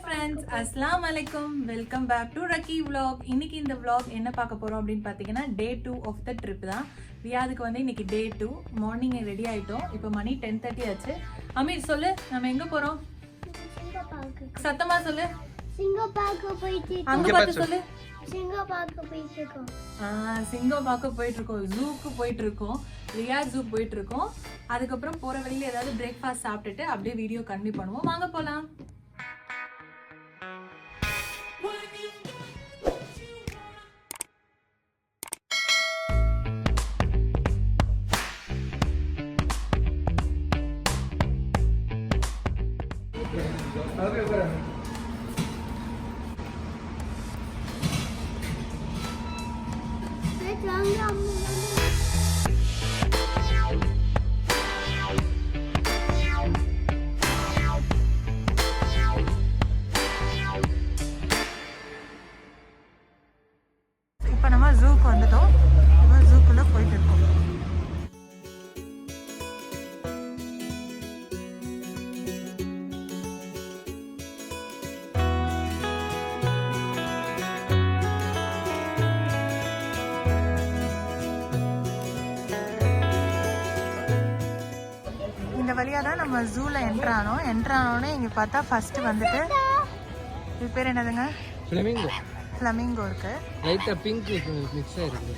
friends, Assalamu alaikum. Welcome back to Raki vlog. இன்னைக்கு இந்த vlog என்ன பார்க்க போறோம் அப்படினு பாத்தீங்கன்னா day 2 of the trip தான். ரியாதுக்கு வந்து இன்னைக்கு day 2 மார்னிங் ரெடி ஆயிட்டோம். இப்போ மணி 10:30 ஆச்சு. அமீர் சொல்லு நம்ம எங்க போறோம்? சிங்கம் பார்க்க. சத்தமா சொல்லு. சிங்கம் பார்க்க போயிட்டு. அங்க பார்த்து சொல்லு. சிங்கம் பார்க்க போயிட்டு இருக்கோம். சிங்கம் பார்க்க போயிட்டு இருக்கோம். ஜூக்கு போயிட்டு இருக்கோம். ரியா ஜூ போயிட்டு இருக்கோம். அதுக்கு அப்புறம் போற வழியில ஏதாவது பிரேக்ஃபாஸ்ட் சாப்பிட்டுட்டு அப்படியே வீடியோ கண்டினியூ பண்ணுவோம். வாங்க போலாம். இப்போ நம்ம ஜூக்கு வந்துட்டோம். இப்போ ஜூக்குள்ள போயிட்டு இருக்கோம். இந்த வழியாக தான் நம்ம ஜூவில் என்ட்ரு ஆனோடனே இங்கே பார்த்தா ஃபர்ஸ்ட் வந்துட்டு இது பேர் என்னதுங்க? ஃப்ளமிங்கோ இருக்கு. லைட்டா பிங்க் மிக்ஸ் ஆயிருக்கு.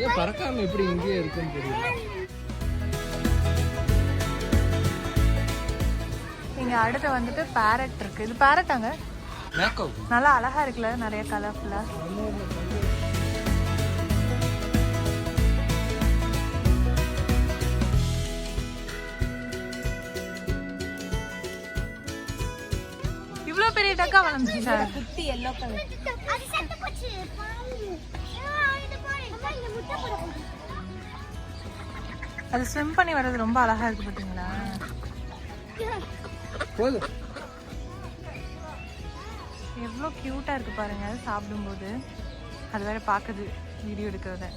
ஏன் பறக்காம எப்படி இங்கே இருக்குன்னு தெரியல. இங்க அடுத்து வந்துட்டு பேரட் இருக்கு. இது பேரட்டாங்க? நல்லா அழகா இருக்குல்ல, நிறைய கலர்ஃபுல்லா. இவ்வளவு பெரிய டக்கா வளர்ந்துச்சு. குட்டி எல்லோ கலர். அது ஸ்விம் பண்ணி வர்றது ரொம்ப அழகா இருக்கு பாத்தீங்களா? எவ்வளவு கியூட்டா இருக்கு பாருங்க சாப்பிடும்போது. அது வேற பாக்குது வீடியோ எடுக்கிறத.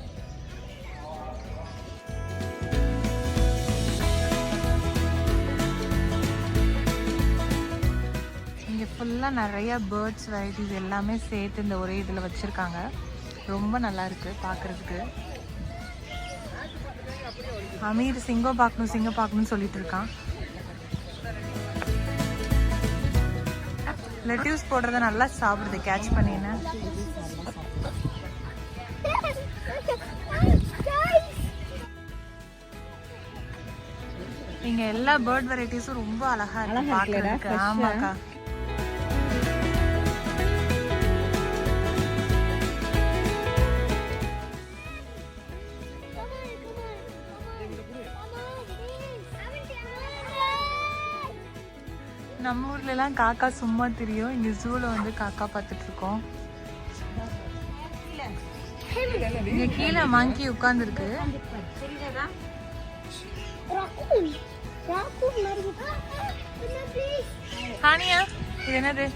இங்கே ஃபுல்லாக நிறைய பேர்ட்ஸ் வெரைட்டிஸ் எல்லாமே சேர்த்து இந்த ஒரே இதில் வச்சுருக்காங்க. ரொம்ப நல்லா இருக்கு பார்க்குறதுக்கு. அமீர் சிங்கம் பார்க்கணும்னு சொல்லிட்டு இருக்கான். லெட்யூஸ் போடுறத நல்லா சாப்பிடுது, கேட்ச் பண்ணினேன். இங்க எல்லா பேர்ட் வெரைட்டிஸும் ரொம்ப அழகா இருக்கு பார்க்கறதுக்கு. ஆமாக்கா. நம்ம ஊர்ல எல்லாம் காக்கா சும்மா தெரியும். இங்க ஜூல வந்து காக்கா பார்த்துட்டு இருக்கோம். இங்க கீழே மங்கி உட்கார்ந்து இருக்கு. ஹானியா இது என்னது?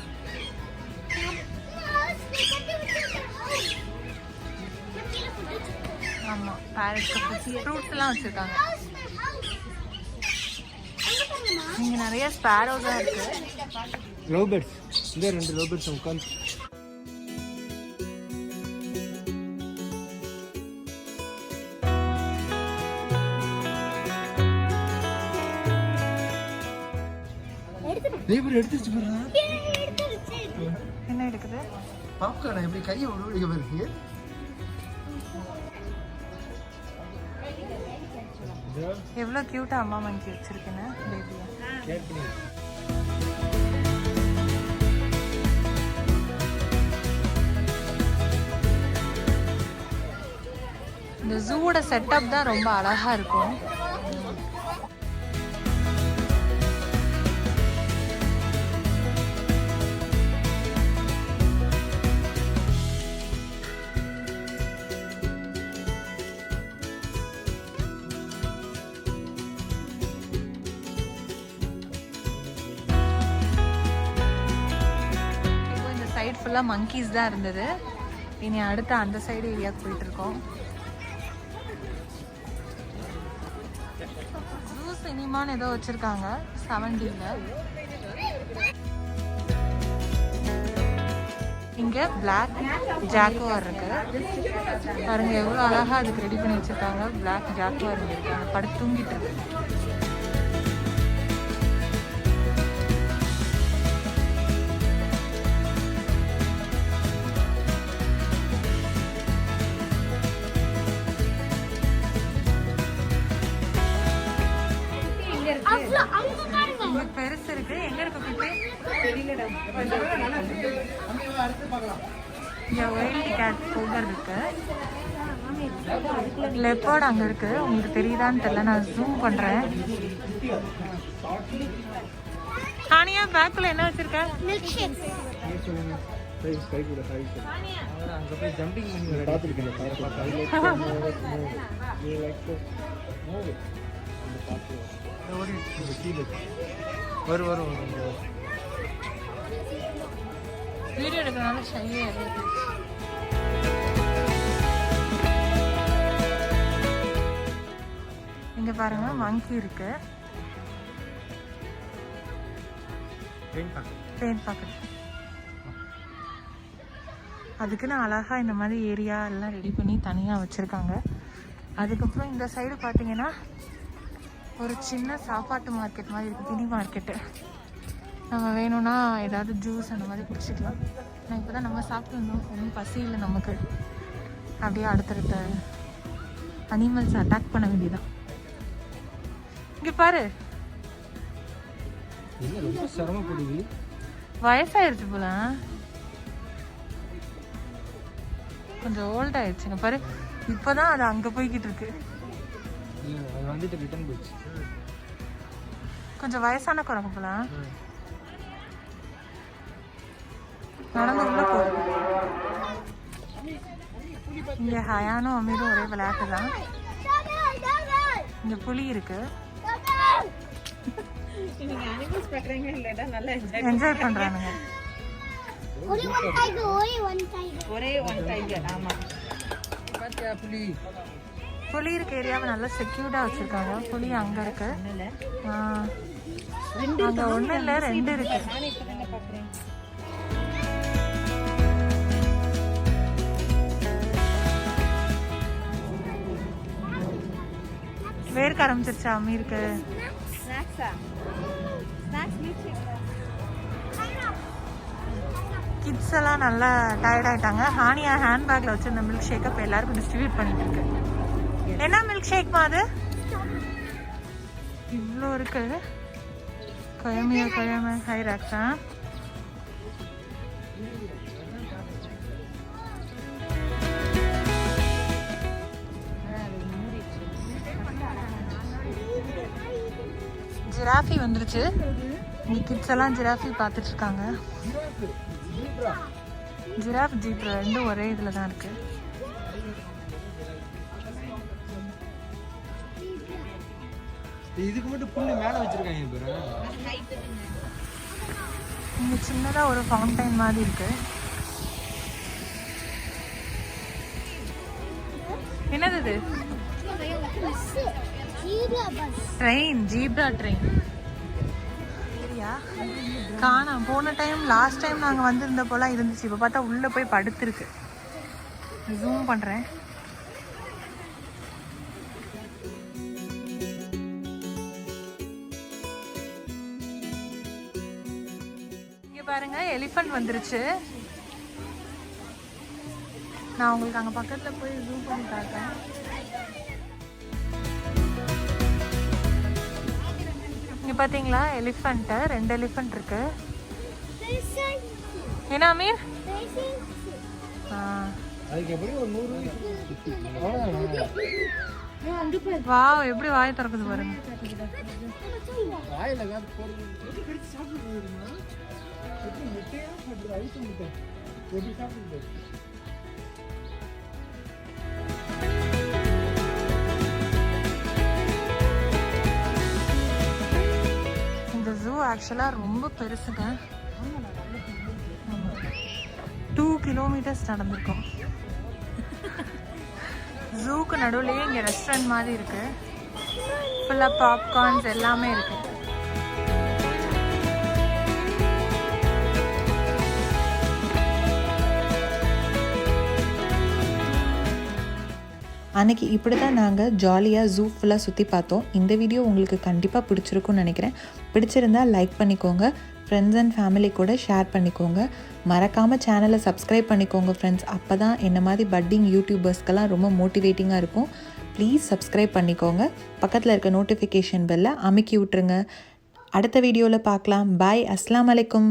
ஆமா, பேரட் ஃப்ரூட்ஸ் எல்லாம் வச்சிருக்காங்க. இங்க நிறைய ஸ்பாரோஸ் இருக்கு. Love birds. இந்த ரெண்டு லவ் பேர்ட்ஸ் உட்கார்ந்து. எடுத்துச்சு பாருங்க. என்ன எடுக்குது? பாப்கார்ன் எப்படி கையை உருவிக்க பாருங்க. எவ்வளவு கியூட்டா அம்மா மங்கி வச்சிருக்கேன்னு பேபியா. இந்த ஜூவோட செட்டப் தான் ரொம்ப அழகா இருக்கும். சைடு ஃபுல்லா மங்கீஸ் தான் இருந்தது. இனி அடுத்து அந்த சைடு ஏரியாவுக்கு போயிட்டு இருக்கோம். ஜூ சினிமான்னு ஏதோ வச்சிருக்காங்க 7Dல. இங்கே பிளாக் ஜாக்குவார் இருக்கு பாருங்க, எவ்வளோ அழகாக அதுக்கு ரெடி பண்ணி வச்சுருக்காங்க. பிளாக் ஜாக்குவார் இருக்கு, அந்த படுத்து தூங்கிட்டு இருக்கு. இங்க பெருசு இருக்கு. எங்க இருக்கு குட்டி? இங்க ஒயில்ட் கேட் பவுடர் இருக்கு. லெப்பர்ட் அங்க இருக்கு. உங்களுக்கு தெரியுதான்னு தெரியல, நான் ஜூம் பண்றேன். ஹானியா பேக்குள்ள என்ன வச்சிருக்க? Milk shake. அங்க போய் ஜம்பிங் பண்ணி பார்த்துருக்கேன். வரும் வீடியோ எடுக்கிறனால ஷையா இருக்கு. இங்க பாருங்க, மங்கி இருக்கு. பெயிண்ட் பாக்கெட் அதுக்குன்னு அழகா இந்த மாதிரி ஏரியா எல்லாம் ரெடி பண்ணி தனியா வச்சிருக்காங்க. அதுக்கப்புறம் இந்த சைடு பார்த்தீங்கன்னா ஒரு சின்ன சாப்பாட்டு மார்க்கெட் மாதிரி இருக்குது, திணி மார்க்கெட்டு. நம்ம வேணும்னா ஏதாவது ஜூஸ் அந்த மாதிரி குடிச்சிக்கலாம். நான் இப்போ தான் நம்ம சாப்பிட்டு வந்தோம், ஒன்றும் பசி இல்லை நமக்கு. அப்படியே அடுத்தடுத்த அனிமல்ஸ் அட்டாக் பண்ண வேண்டியதான். இங்கே பாரு, ரொம்ப சிரமப்படுது. வயசாயிருச்சு போல, கொஞ்சம் ஓல்ட் ஆயிடுச்சுங்க பாரு. இப்போதான் அது அங்கே போய்கிட்டு இருக்கு. அது வந்துட்டு ரிட்டர்ன் போயிடுச்சு. கொஞ்சம் வயசான குரங்கு போல நடந்து உள்ள போகுது. இங்க ஹயானும் அமீரும் ஒரே விளையாட்டு தான். இங்க புலி இருக்கு, என்ஜாய் பண்றானுங்க. ஒரே ஒன் டைகர். ஆமா, புலி இருக்க ஏரியாவை நல்லா செக்யூர்டா வச்சிருக்காங்க. புலி அங்க இருக்கு, அங்க ஒண்ணு இல்ல ரெண்டு இருக்கு. வேர்க்க ஆரம்பிச்சிருச்சா அம்மீருக்கு? கிட்ஸ் எல்லாம் நல்லா டயர்ட் ஆயிட்டாங்க. ஹானியா ஹேண்ட்பேக்ல வச்சிருந்த மில்க் ஷேக்கை இப்போ எல்லாருக்கும் டிஸ்ட்ரிபியூட் பண்ணிட்டு இருக்கு. என்ன மில்க் ஷேக்மா அது? இவ்வளோ இருக்கு. கொயமே ஹை ராக்ஸா. ஜிராஃபி வந்துருச்சு. இங்க கிட்ஸ் எல்லாம் ஜிராஃபி பார்த்துட்டு இருக்காங்க. ஜிராஃப் ஜீப் ரெண்டும் ஒரே இதுல தான் இருக்கு. இதுக்கு மட்டும் புல்லு மேல வச்சிருக்காங்க பாரு. இங்க சின்னதா ஒரு ஃபவுண்டைன் மாதிரி இருக்கு. என்னது இது? Train, zebra train. காணாம போன டைம், லாஸ்ட் டைம் நாங்கள் வந்திருந்த போல இருந்துச்சு. இப்போ பார்த்தா உள்ளே போய் படுத்துருக்கு. ஜூம் பண்ணுறேன். இங்கே பாருங்க, எலிஃபண்ட் வந்துருச்சு. நான் உங்களுக்கு அங்கே பக்கத்தில் போய் ஜூம் பண்ணி காட்டுறேன். இங்க பாத்தீங்களா எலிஃபண்ட்? ரெண்டு எலிஃபண்ட் இருக்கு. என்ன அமீர்? அதுக்கு எப்படி ஒரு 100 வாவ், எப்படி வாய் திறக்குது பாருங்க. வாயில தான் போறது. எப்படி சாப்பிடுறதுமா? எப்படி முட்டையா சாப்பிடுறது? ஐஸ் முட்டை எப்படி சாப்பிடுறது? ஜூ ஆக்சுவலாக ரொம்ப பெருசுங்க. 2 கிலோமீட்டர்ஸ் நடந்திருக்கோம். ஜூக்கு நடுவுலயே இங்கே ரெஸ்டாரண்ட் மாதிரி இருக்கு. ஃபுல்லாக பாப்கார்ன்ஸ் எல்லாமே இருக்கு. அன்றைக்கி இப்படி தான் நாங்கள் ஜாலியாக ஜூ ஃபுல்லாக சுற்றி பார்த்தோம். இந்த வீடியோ உங்களுக்கு கண்டிப்பாக பிடிச்சிருக்குன்னு நினைக்கிறேன். பிடிச்சிருந்தால் லைக் பண்ணிக்கோங்க, ஃப்ரெண்ட்ஸ் அண்ட் ஃபேமிலி கூட ஷேர் பண்ணிக்கோங்க. மறக்காமல் சேனலை சப்ஸ்கிரைப் பண்ணிக்கோங்க ஃப்ரெண்ட்ஸ். அப்போ தான் என்ன மாதிரி பட்டிங் யூடியூபர்ஸ்க்கெல்லாம் ரொம்ப மோட்டிவேட்டிங்காக இருக்கும். ப்ளீஸ் சப்ஸ்கிரைப் பண்ணிக்கோங்க. பக்கத்தில் இருக்க நோட்டிஃபிகேஷன் பெல்லை அமுக்கி விட்ருங்க. அடுத்த வீடியோவில் பார்க்கலாம். பாய். அஸ்ஸலாமு அலைக்கும்.